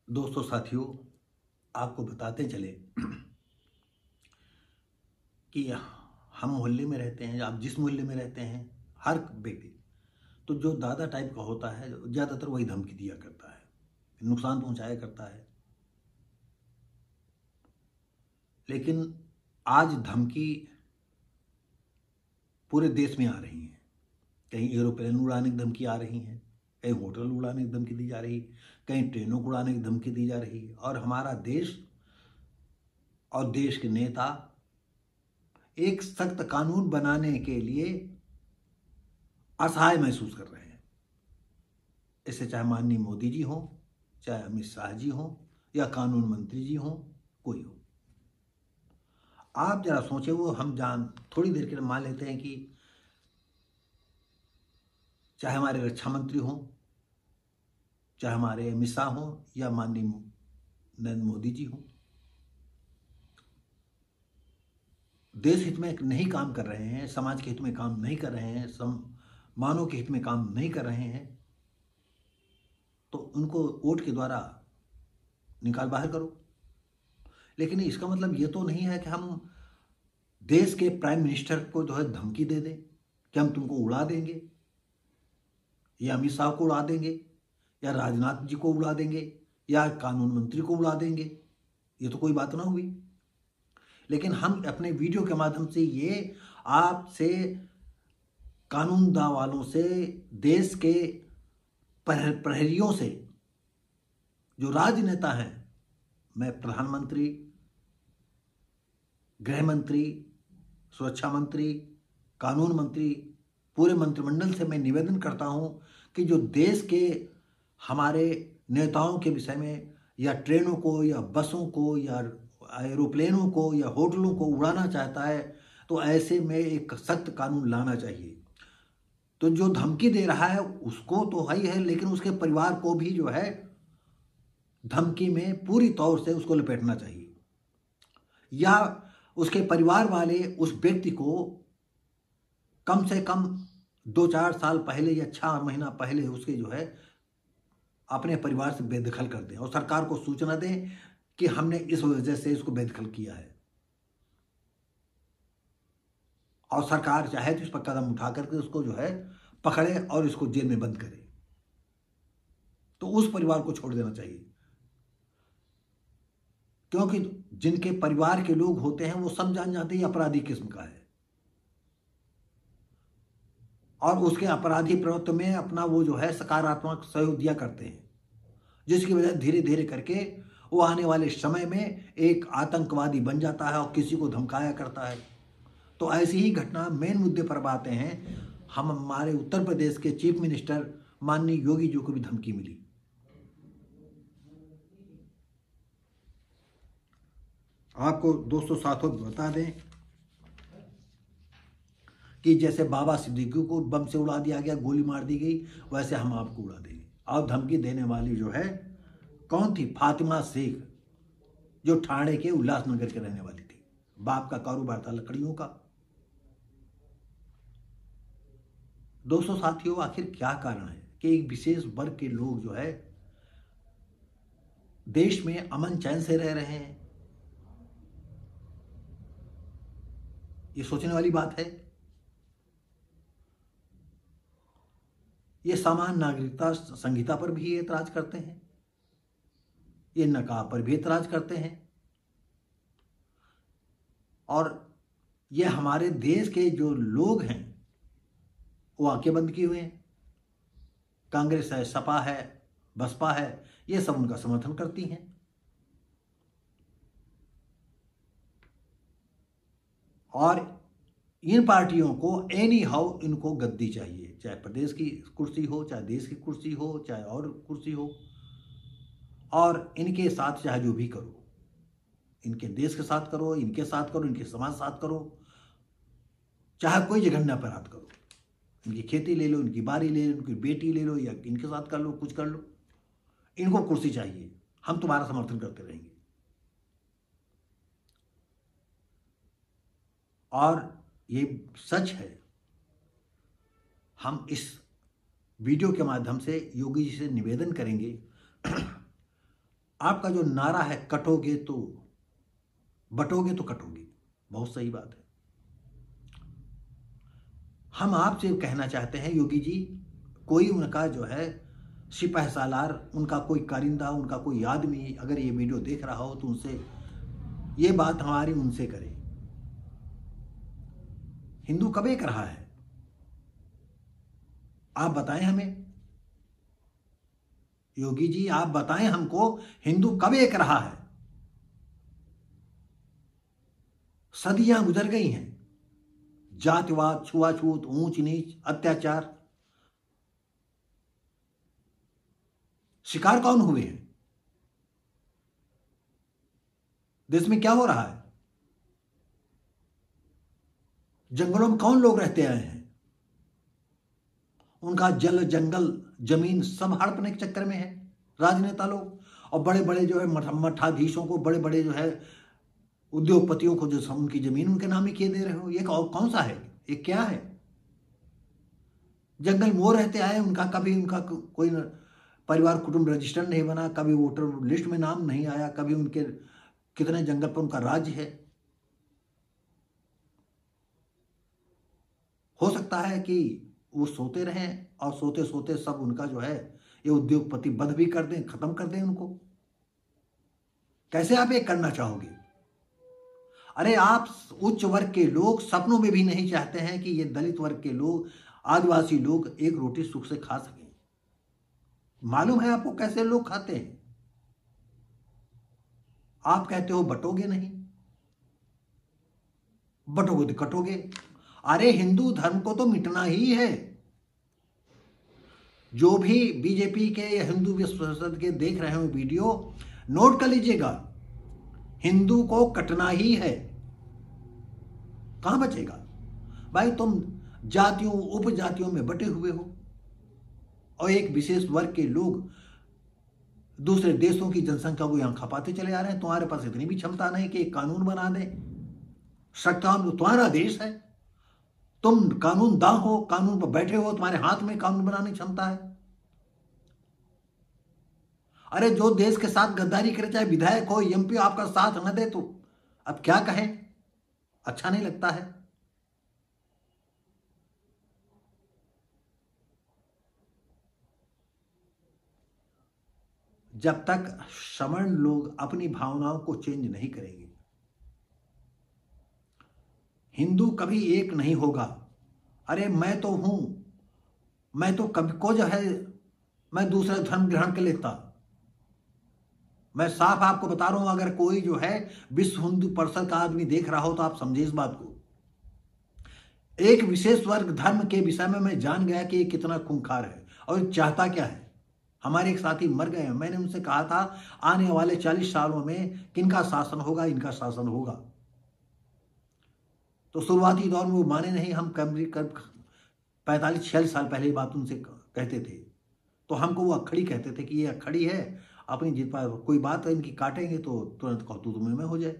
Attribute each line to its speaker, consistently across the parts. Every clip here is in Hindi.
Speaker 1: दोस्तों साथियों, आपको बताते चले कि हम मोहल्ले में रहते हैं। आप जिस मोहल्ले में रहते हैं, हर व्यक्ति तो जो दादा टाइप का होता है, ज़्यादातर वही धमकी दिया करता है, नुकसान पहुंचाया करता है। लेकिन आज धमकी पूरे देश में आ रही है। कहीं एरोप्लेन उड़ाने की धमकी आ रही है, कहीं होटल उड़ाने की धमकी दी जा रही, कहीं ट्रेनों को उड़ाने की धमकी दी जा रही। और हमारा देश और देश के नेता एक सख्त कानून बनाने के लिए असहाय महसूस कर रहे हैं। इससे चाहे माननीय मोदी जी हों, चाहे अमित शाह जी हों, या कानून मंत्री जी हों, कोई हो। आप जरा सोचें, वो हम जान थोड़ी देर के लिए मान लेते हैं कि चाहे हमारे रक्षा मंत्री हों, चाहे हमारे अमित शाह हों, या माननीय नरेंद्र मोदी जी हों, देश हित में नहीं काम कर रहे हैं, समाज के हित में काम नहीं कर रहे हैं, मानव के हित में काम नहीं कर रहे हैं, तो उनको वोट के द्वारा निकाल बाहर करो। लेकिन इसका मतलब ये तो नहीं है कि हम देश के प्राइम मिनिस्टर को जो है धमकी दे दें कि हम तुमको उड़ा देंगे, या अमित शाह को उड़ा देंगे, या राजनाथ जी को उड़ा देंगे, या कानून मंत्री को उड़ा देंगे। ये तो कोई बात ना हुई। लेकिन हम अपने वीडियो के माध्यम से ये आपसे, कानून दाव वालों से, देश के प्रहरियों से, जो राजनेता हैं, मैं प्रधानमंत्री, गृह मंत्री, सुरक्षा मंत्री, कानून मंत्री, पूरे मंत्रिमंडल से मैं निवेदन करता हूं कि जो देश के हमारे नेताओं के विषय में, या ट्रेनों को, या बसों को, या एरोप्लेनों को, या होटलों को उड़ाना चाहता है, तो ऐसे में एक सख्त कानून लाना चाहिए। तो जो धमकी दे रहा है उसको तो है ही है, लेकिन उसके परिवार को भी जो है धमकी में पूरी तौर से उसको लपेटना चाहिए, या उसके परिवार वाले उस व्यक्ति को कम से कम 2-4 साल पहले या 6 महीना पहले उसके जो है अपने परिवार से बेदखल कर दें, और सरकार को सूचना दें कि हमने इस वजह से इसको बेदखल किया है। और सरकार चाहे तो इस पर कदम उठा करके उसको जो है पकड़े और इसको जेल में बंद करे। तो उस परिवार को छोड़ देना चाहिए, क्योंकि जिनके परिवार के लोग होते हैं वो सब जान जाते हैं अपराधी किस्म का है, और उसके अपराधी प्रवृत्ति में अपना वो जो है सकारात्मक सहयोग दिया करते हैं, जिसकी वजह धीरे धीरे करके वो आने वाले समय में एक आतंकवादी बन जाता है और किसी को धमकाया करता है। तो ऐसी ही घटना मेन मुद्दे पर आते हैं। हम हमारे उत्तर प्रदेश के चीफ मिनिस्टर माननीय योगी जी को भी धमकी मिली। आपको दोस्तों साथों बता दें कि जैसे बाबा सिद्दीकी को बम से उड़ा दिया गया, गोली मार दी गई, वैसे हम आपको उड़ा देंगे। और धमकी देने वाली जो है कौन थी? फातिमा शेख, जो ठाणे के उल्लासनगर के रहने वाली थी। बाप का कारोबार था लकड़ियों का। दोस्तों साथियों, आखिर क्या कारण है कि एक विशेष वर्ग के लोग जो है देश में अमन चैन से रह रहे हैं? ये सोचने वाली बात है। ये सामान्य नागरिकता संहिता पर भी एतराज करते हैं, ये नकाब पर भी एतराज करते हैं, और ये हमारे देश के जो लोग हैं वो आंखें बंद किए हुए हैं। कांग्रेस है, सपा है, बसपा है, ये सब उनका समर्थन करती हैं। और इन पार्टियों को एनी हाउ इनको गद्दी चाहिए, चाहे प्रदेश की कुर्सी हो, चाहे देश की कुर्सी हो, चाहे और कुर्सी हो। और इनके साथ चाहे जो भी करो, इनके देश के साथ करो, इनके साथ करो, इनके समाज साथ करो, चाहे कोई जघन्य अपराध करो, इनकी खेती ले लो, इनकी बारी ले लो, इनकी बेटी ले लो, या इनके साथ कर लो, कुछ कर लो, इनको कुर्सी चाहिए, हम तुम्हारा समर्थन करते रहेंगे। और ये सच है। हम इस वीडियो के माध्यम से योगी जी से निवेदन करेंगे, आपका जो नारा है कटोगे तो बटोगे तो कटोगे, बहुत सही बात है। हम आपसे कहना चाहते हैं योगी जी, कोई उनका जो है सिपह सालार, उनका कोई कारिंदा, उनका कोई आदमी अगर ये वीडियो देख रहा हो तो उनसे ये बात हमारी उनसे करें, हिंदू कब एक रहा है? आप बताएं हमें योगी जी, आप बताएं हमको, हिंदू कब एक रहा है? सदियां गुजर गई हैं, जातिवाद, छुआछूत, ऊंच नीच, अत्याचार, शिकार कौन हुए हैं? देश में क्या हो रहा है? जंगलों में कौन लोग रहते आए हैं? उनका जल, जंगल, जमीन सब हड़पने के चक्कर में है राजनेता लोग, और बड़े बड़े जो है मठाधीशों को, बड़े बड़े जो है उद्योगपतियों को जो उनकी जमीन उनके नाम ही किए दे रहे हो। ये कौन सा है? ये क्या है? जंगल में वो रहते आए, उनका कभी उनका कोई परिवार कुटुंब रजिस्टर नहीं बना, कभी वोटर लिस्ट में नाम नहीं आया, कभी उनके कितने जंगल पर उनका राज्य है। हो सकता है कि वो सोते रहें और सोते सोते सब उनका जो है ये उद्योगपति बंद भी कर दें, खत्म कर दें उनको। कैसे आप ये करना चाहोगे? अरे आप उच्च वर्ग के लोग सपनों में भी नहीं चाहते हैं कि ये दलित वर्ग के लोग, आदिवासी लोग एक रोटी सुख से खा सकें। मालूम है आपको कैसे लोग खाते हैं? आप कहते हो बटोगे नहीं, बटोगे तो कटोगे। अरे हिंदू धर्म को तो मिटना ही है। जो भी बीजेपी के या हिंदू विश्व परिषद के देख रहे हो वीडियो, नोट कर लीजिएगा, हिंदू को कटना ही है। कहां बचेगा भाई? तुम जातियों उपजातियों में बटे हुए हो और एक विशेष वर्ग के लोग दूसरे देशों की जनसंख्या को यहां खपाते चले आ रहे हैं। तुम्हारे पास इतनी भी क्षमता नहीं कि एक कानून बना दे। सत्ता तुम्हारा देश है, तुम कानून दां हो, कानून पर बैठे हो, तुम्हारे हाथ में कानून बनाने की क्षमता है। अरे जो देश के साथ गद्दारी करे, चाहे विधायक हो, एमपी आपका साथ न दे तो अब क्या कहें? अच्छा नहीं लगता है। जब तक सवर्ण लोग अपनी भावनाओं को चेंज नहीं करेंगे, हिंदू कभी एक नहीं होगा। अरे मैं तो हूं, मैं तो कभी को जो है मैं दूसरा धर्म ग्रहण कर लेता। मैं साफ आपको बता रहा हूं, अगर कोई जो है विश्व हिंदू परिषद का आदमी देख रहा हो तो आप समझिए इस बात को। एक विशेष वर्ग धर्म के विषय में मैं जान गया कि ये कितना खूंखार है और चाहता क्या है। हमारे एक साथी मर गए हैं, मैंने उनसे कहा था आने वाले 40 सालों में किनका शासन होगा, इनका शासन होगा। तो शुरुआती दौर में वो माने नहीं। हम करीब 45-46 साल पहले बात उनसे कहते थे, तो हमको वो अखड़ी कहते थे कि ये अखड़ी है, अपनी जिद पर कोई बात है इनकी काटेंगे तो तुरंत कौतूक में हो जाए।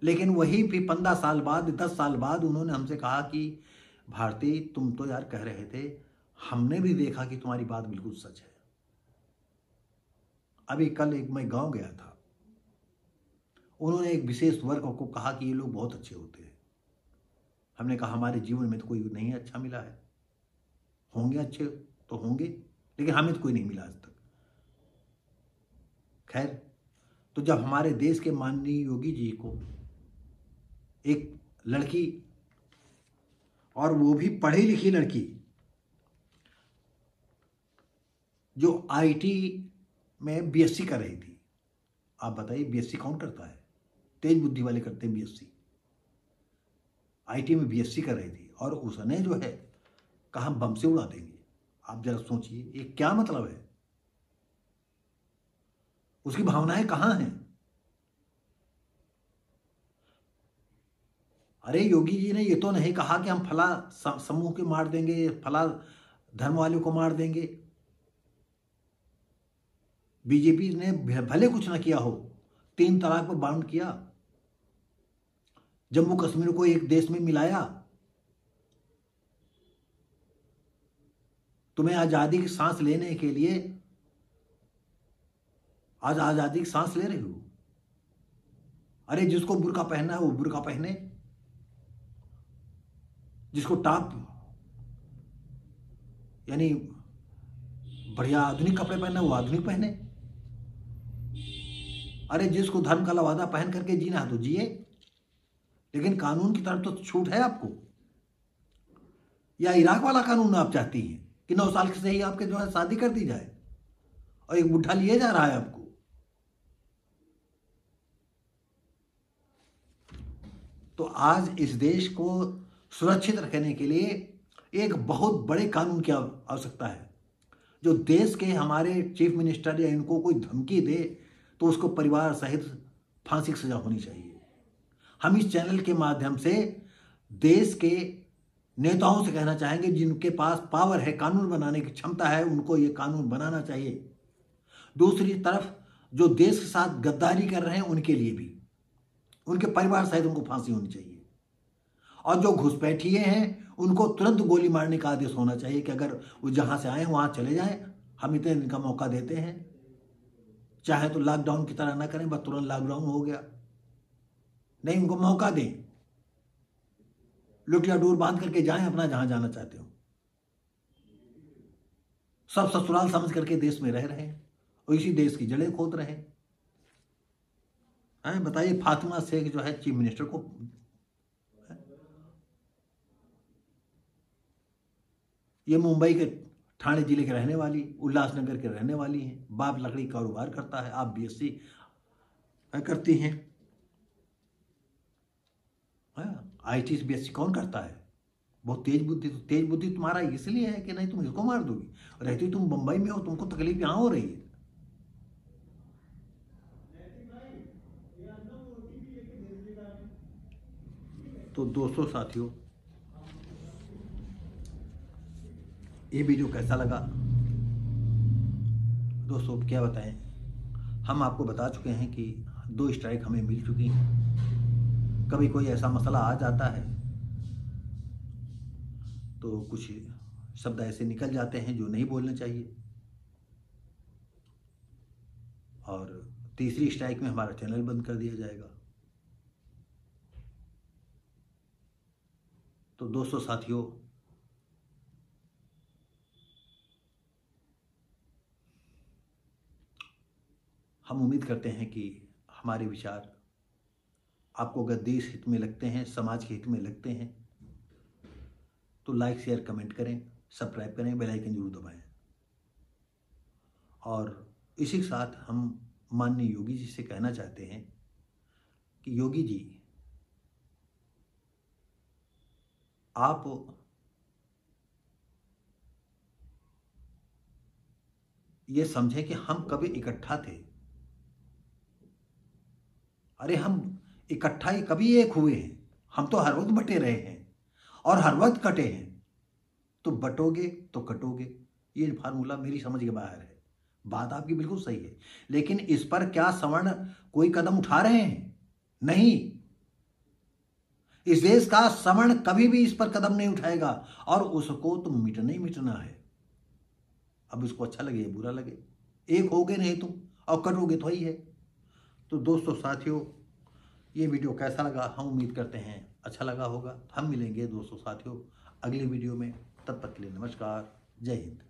Speaker 1: लेकिन वही भी 15 साल बाद, 10 साल बाद उन्होंने हमसे कहा कि भारती तुम तो यार कह रहे थे, हमने भी देखा कि तुम्हारी बात बिल्कुल सच है। अभी कल एक मैं गांव गया था, उन्होंने एक विशेष वर्ग को कहा कि ये लोग बहुत अच्छे होते हैं। हमने कहा हमारे जीवन में तो कोई नहीं अच्छा मिला है। होंगे अच्छे तो होंगे, लेकिन हमें तो कोई नहीं मिला आज तक। खैर, तो जब हमारे देश के माननीय योगी जी को एक लड़की, और वो भी पढ़ी लिखी लड़की, जो आईटी में बीएससी कर रही थी। आप बताइए बीएससी कौन करता है? तेज बुद्धि वाले करते हैं बीएससी। आईटी में बीएससी कर रही थी और उसने जो है कहा बम से उड़ा देंगे। आप जरा सोचिए ये क्या मतलब है? उसकी भावनाएं कहां हैं? अरे योगी जी ने ये तो नहीं कहा कि हम फला समूह के मार देंगे, फला धर्म वाले को मार देंगे। बीजेपी ने भले कुछ ना किया हो, 3 तलाक पर बाउंड किया, जम्मू कश्मीर को एक देश में मिलाया, तुम्हें आजादी की सांस लेने के लिए आज आज़ादी की सांस ले रहे हो। अरे जिसको बुर्का पहनना है वो बुर्का पहने, जिसको टॉप यानी बढ़िया आधुनिक कपड़े पहनना है वो आधुनिक पहने। अरे जिसको धर्म का लवादा पहन करके जीना है तो जिए, लेकिन कानून की तरफ तो छूट है आपको। या इराक वाला कानून आप चाहती हैं कि 9 साल से ही आपके जो है शादी कर दी जाए और एक बुढ़ा लिए जा रहा है आपको। तो आज इस देश को सुरक्षित रखने के लिए एक बहुत बड़े कानून की आवश्यकता है। जो देश के हमारे चीफ मिनिस्टर या इनको कोई धमकी दे तो उसको परिवार सहित फांसी की सजा होनी चाहिए। हम इस चैनल के माध्यम से देश के नेताओं से कहना चाहेंगे, जिनके पास पावर है, कानून बनाने की क्षमता है, उनको ये कानून बनाना चाहिए। दूसरी तरफ जो देश के साथ गद्दारी कर रहे हैं उनके लिए भी, उनके परिवार सहित उनको फांसी होनी चाहिए। और जो घुसपैठिए हैं उनको तुरंत गोली मारने का आदेश होना चाहिए कि अगर वो जहां से आए वहां चले जाएं, हम इतने दिन का मौका देते हैं। चाहे तो लॉकडाउन की तरह ना करें, बस तुरंत लॉकडाउन हो गया, नहीं, उनको मौका दें, लुटिया डोर बांध करके जाएं अपना जहां जाना चाहते हो। सब ससुराल समझ करके देश में रह रहे हैं और इसी देश की जड़ें खोद रहे हैं। बताइए, फातिमा शेख जो है चीफ मिनिस्टर को, ये मुंबई के ठाणे जिले के रहने वाली, उल्लासनगर के रहने वाली हैं। बाप लकड़ी कारोबार करता है, आप बीएससी करती हैं। आईटी से बीएससी कौन करता है? बहुत तेज बुद्धि। तो तेज बुद्धि तुम्हारा इसलिए है कि नहीं तुम इसको मार दोगी, रहती तुम मुंबई में हो, तुमको तकलीफ यहां हो रही है। तो दोस्तों, साथियों, ये वीडियो कैसा लगा? दोस्तों क्या बताएं, हम आपको बता चुके हैं कि 2 स्ट्राइक हमें मिल चुकी हैं। कभी कोई ऐसा मसला आ जाता है तो कुछ शब्द ऐसे निकल जाते हैं जो नहीं बोलना चाहिए, और तीसरी स्ट्राइक में हमारा चैनल बंद कर दिया जाएगा। तो दोस्तों, साथियों, हम उम्मीद करते हैं कि हमारे विचार आपको अगर देश हित में लगते हैं, समाज के हित में लगते हैं, तो लाइक, शेयर, कमेंट करें, सब्सक्राइब करें, बेल आइकन जरूर दबाएं। और इसी के साथ हम माननीय योगी जी से कहना चाहते हैं कि योगी जी, आप ये समझें कि हम कभी इकट्ठा थे। अरे हम इकट्ठा ही कभी एक हुए हैं? हम तो हर वक्त बटे रहे हैं और हर वक्त कटे हैं। तो बटोगे तो कटोगे, ये फार्मूला मेरी समझ के बाहर है। बात आपकी बिल्कुल सही है, लेकिन इस पर क्या सवर्ण कोई कदम उठा रहे हैं? नहीं, इस देश का सवर्ण कभी भी इस पर कदम नहीं उठाएगा, और उसको तो मिटना ही मिटना है। अब इसको अच्छा लगे या बुरा लगे, एक होगे नहीं तुम और कटोगे तो ही है। तो दोस्तों, साथियों, ये वीडियो कैसा लगा? हम उम्मीद करते हैं अच्छा लगा होगा। हम मिलेंगे दोस्तों, साथियों, अगली वीडियो में। तब तक के लिए नमस्कार, जय हिंद।